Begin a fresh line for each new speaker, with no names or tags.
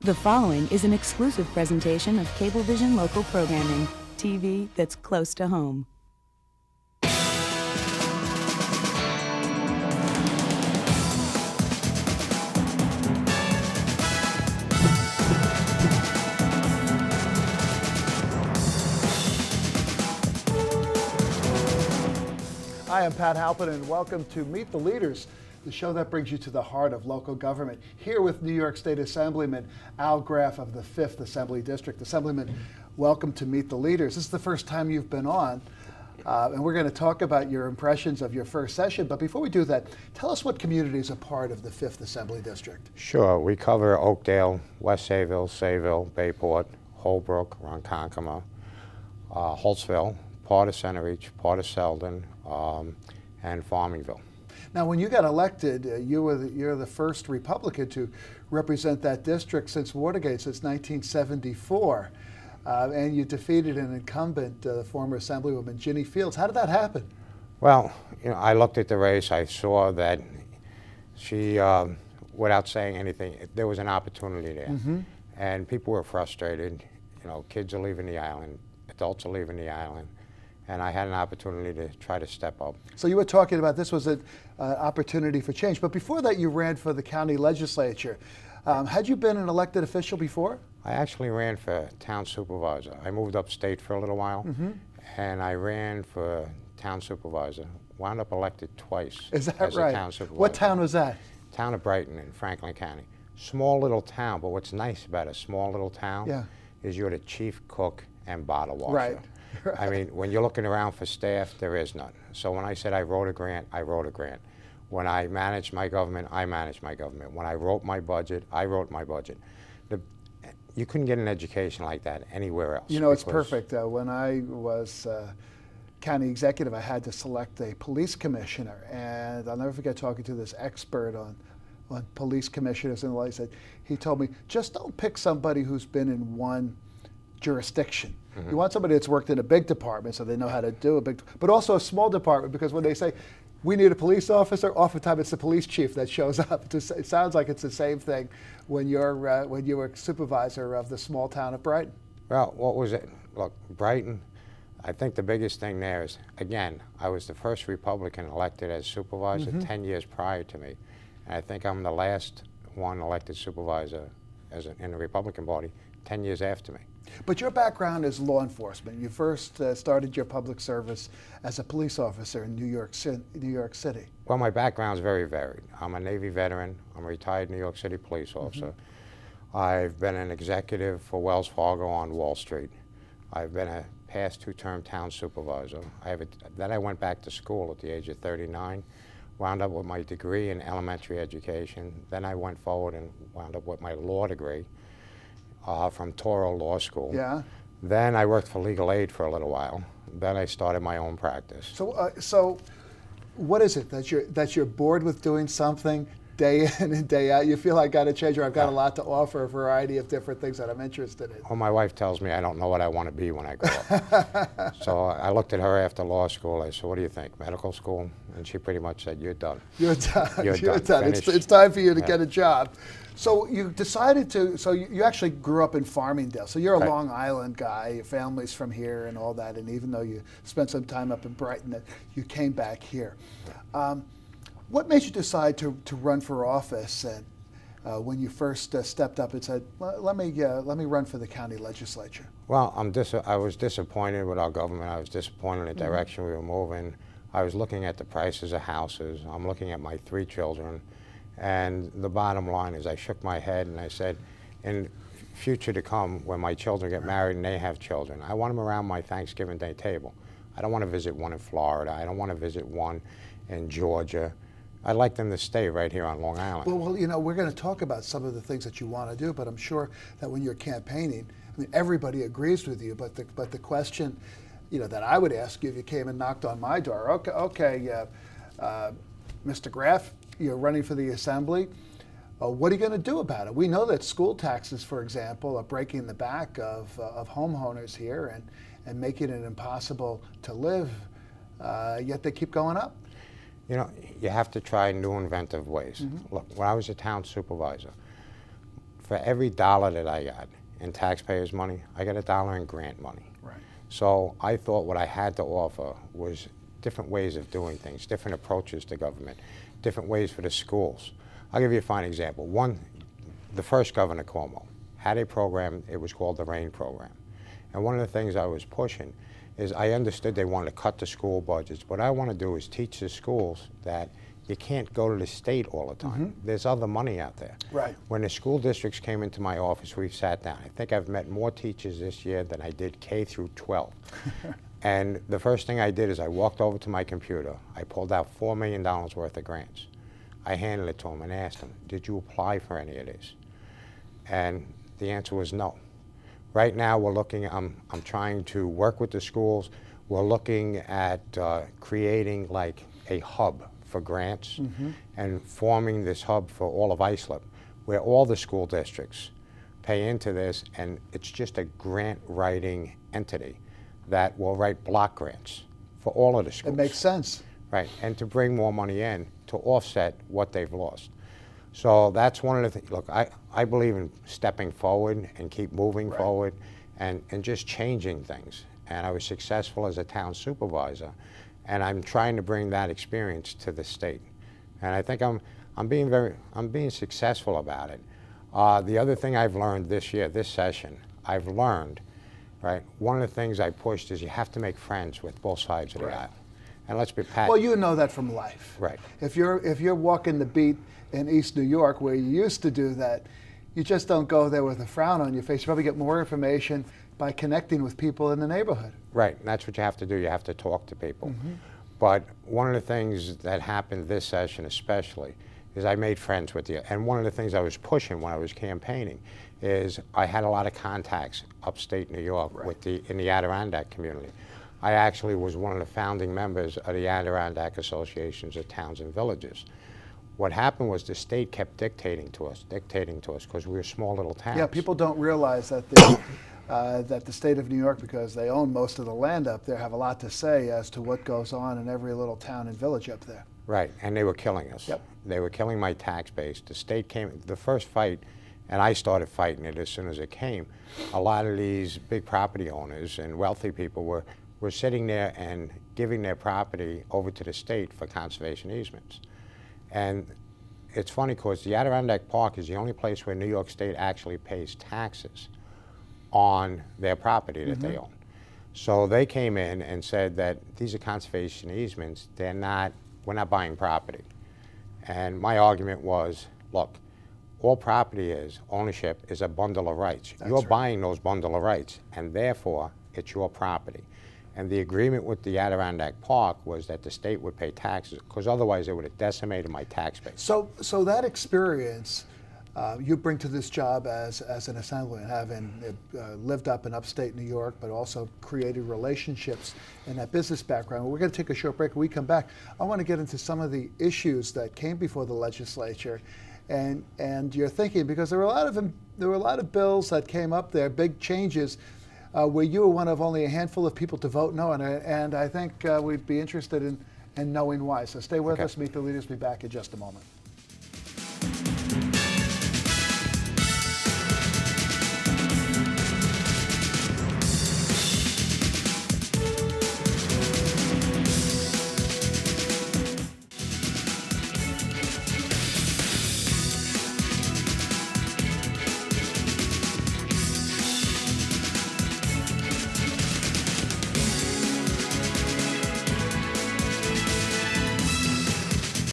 The following is an exclusive presentation of Cablevision local programming, TV that's close to home.
Hi, I'm Pat Halpin, and welcome to Meet the Leaders, the show that brings you to the heart of local government. Here with New York State Assemblyman Al Graf of the 5th Assembly District. Assemblyman, welcome to Meet the Leaders. This is the first time you've been on, and we're going to talk about your impressions of your first session. But before we do that, tell us what communities are part of the 5th Assembly District.
Sure. We cover Oakdale, West Sayville, Bayport, Holbrook, Ronkonkoma, Holtzville, part of Center Reach, part of Selden, and Farmingville.
Now, when you got elected, you're the first Republican to represent that district since Watergate, since 1974, and you defeated an incumbent, the former Assemblywoman Ginny Fields. How did that happen?
Well, I looked at the race. I saw that she, without saying anything, there was an opportunity there, and people were frustrated. Kids are leaving the island, adults are leaving the island. And I had an opportunity to try to step up. So
you were talking about this was an opportunity for change, but before that you ran for the county legislature. Had you been an elected official before?
I actually ran for town supervisor. I moved upstate for a little while, and I ran for town supervisor. Wound up elected twice.
Is that
as
right?
A town supervisor.
What town was that?
Town of Brighton in Franklin County. Small little town, but what's nice about a small little town is you're the chief cook and bottle washer.
Right.
I mean, when you're looking around for staff, there is none. So when I said I wrote a grant, I wrote a grant. When I managed my government, I managed my government. When I wrote my budget, I wrote my budget. You couldn't get an education like that anywhere else.
It's perfect. When I was county executive, I had to select a police commissioner, and I'll never forget talking to this expert on police commissioners and the like. He told me, just don't pick somebody who's been in one jurisdiction. You want somebody that's worked in a big department so they know how to do but also a small department, because when they say we need a police officer, oftentimes it's the police chief that shows up. It sounds like it's the same thing when you were supervisor of the small town of Brighton.
Well, what was it? Look, Brighton, I think the biggest thing there is, again, I was the first Republican elected as supervisor 10 years prior to me. And I think I'm the last one elected supervisor in the Republican Party 10 years after me.
But your background is law enforcement. You first started your public service as a police officer in New York City.
Well, my background is very varied. I'm a Navy veteran. I'm a retired New York City police officer. I've been an executive for Wells Fargo on Wall Street. I've been a past two-term town supervisor. Then I went back to school at the age of 39, wound up with my degree in elementary education. Then I went forward and wound up with my law degree. From Toro Law School.
Yeah.
Then I worked for legal aid for a little while. Then I started my own practice.
So what is it that you're bored with doing something day in and day out? You feel I got to change, or I've got a lot to offer, a variety of different things that I'm interested in.
Well, my wife tells me I don't know what I want to be when I grow up. So I looked at her after law school. I said, "What do you think, medical school?" And she pretty much said, "You're done.
You're done. You're done.
Finished."
It's time for you to get a job." So you decided to, you actually grew up in Farmingdale. So you're a Long Island guy, your family's from here and all that, and even though you spent some time up in Brighton, you came back here. What made you decide to run for office and when you first stepped up and said, let me run for the county legislature?
Well, I was disappointed with our government. I was disappointed in the direction we were moving. I was looking at the prices of houses. I'm looking at my 3 children. And the bottom line is I shook my head and I said, in future to come, when my children get married and they have children, I want them around my Thanksgiving Day table. I don't want to visit one in Florida. I don't want to visit one in Georgia. I'd like them to stay right here on Long Island.
Well, we're going to talk about some of the things that you want to do, but I'm sure that when you're campaigning, everybody agrees with you, but the question, that I would ask you if you came and knocked on my door, okay, Mr. Graf, you're running for the Assembly. What are you going to do about it? We know that school taxes, for example, are breaking the back of homeowners here and making it impossible to live, yet they keep going up.
You have to try new inventive ways. Look, when I was a town supervisor, for every dollar that I got in taxpayers' money, I got $1 in grant money.
Right.
So I thought what I had to offer was different ways of doing things, different approaches to government, different ways for the schools. I'll give you a fine example. The first Governor Cuomo had a program, it was called the RAIN program. And one of the things I was pushing is I understood they wanted to cut the school budgets. What I want to do is teach the schools that you can't go to the state all the time. There's other money out there.
Right.
When the school districts came into my office, we've sat down. I think I've met more teachers this year than I did K through 12. And the first thing I did is I walked over to my computer. I pulled out $4 million worth of grants. I handed it to them and asked them, did you apply for any of these? And the answer was no. Right now we're looking, I'm trying to work with the schools. We're looking at creating like a hub for grants and forming this hub for all of Islip where all the school districts pay into this, and it's just a grant writing entity that will write block grants for all of the schools.
It makes sense.
Right, and to bring more money in to offset what they've lost. So that's one of the things. Look, I believe in stepping forward and keep moving forward and just changing things. And I was successful as a town supervisor, and I'm trying to bring that experience to the state. And I think I'm being successful about it. The other thing I've learned this year, this session, I've learned, right, one of the things I pushed is you have to make friends with both sides of the aisle. And let's be pat.
Well, you know that from life.
Right.
If you're walking the beat in East New York where you used to do that, you just don't go there with a frown on your face. You probably get more information by connecting with people in the neighborhood.
Right, and that's what you have to do. You have to talk to people. But one of the things that happened this session especially is I made friends with you. And one of the things I was pushing when I was campaigning is I had a lot of contacts upstate New York in the Adirondack community. I actually was one of the founding members of the Adirondack Associations of Towns and Villages. What happened was the state kept dictating to us because we were small little towns.
Yeah, people don't realize that that the state of New York, because they own most of the land up there, have a lot to say as to what goes on in every little town and village up there.
Right, and they were killing us.
Yep.
They were killing my tax base. The state came, the first fight, and I started fighting it as soon as it came. A lot of these big property owners and wealthy people were sitting there and giving their property over to the state for conservation easements. And it's funny because the Adirondack Park is the only place where New York State actually pays taxes on their property that they own. So they came in and said that these are conservation easements, we're not buying property. And my argument was, look, all property is, ownership is a bundle of rights. You're buying those bundle of rights, and therefore it's your property. And the agreement with the Adirondack Park was that the state would pay taxes, because otherwise it would have decimated my tax base.
So that experience you bring to this job as an assemblyman, having lived up in upstate New York, but also created relationships in that business background. We're going to take a short break. When we come back, I want to get into some of the issues that came before the legislature, and your thinking, because there were a lot of bills that came up there, big changes, where you were one of only a handful of people to vote no, and I think we'd be interested in knowing why. So stay with us. Meet the Leaders. Be back in just a moment.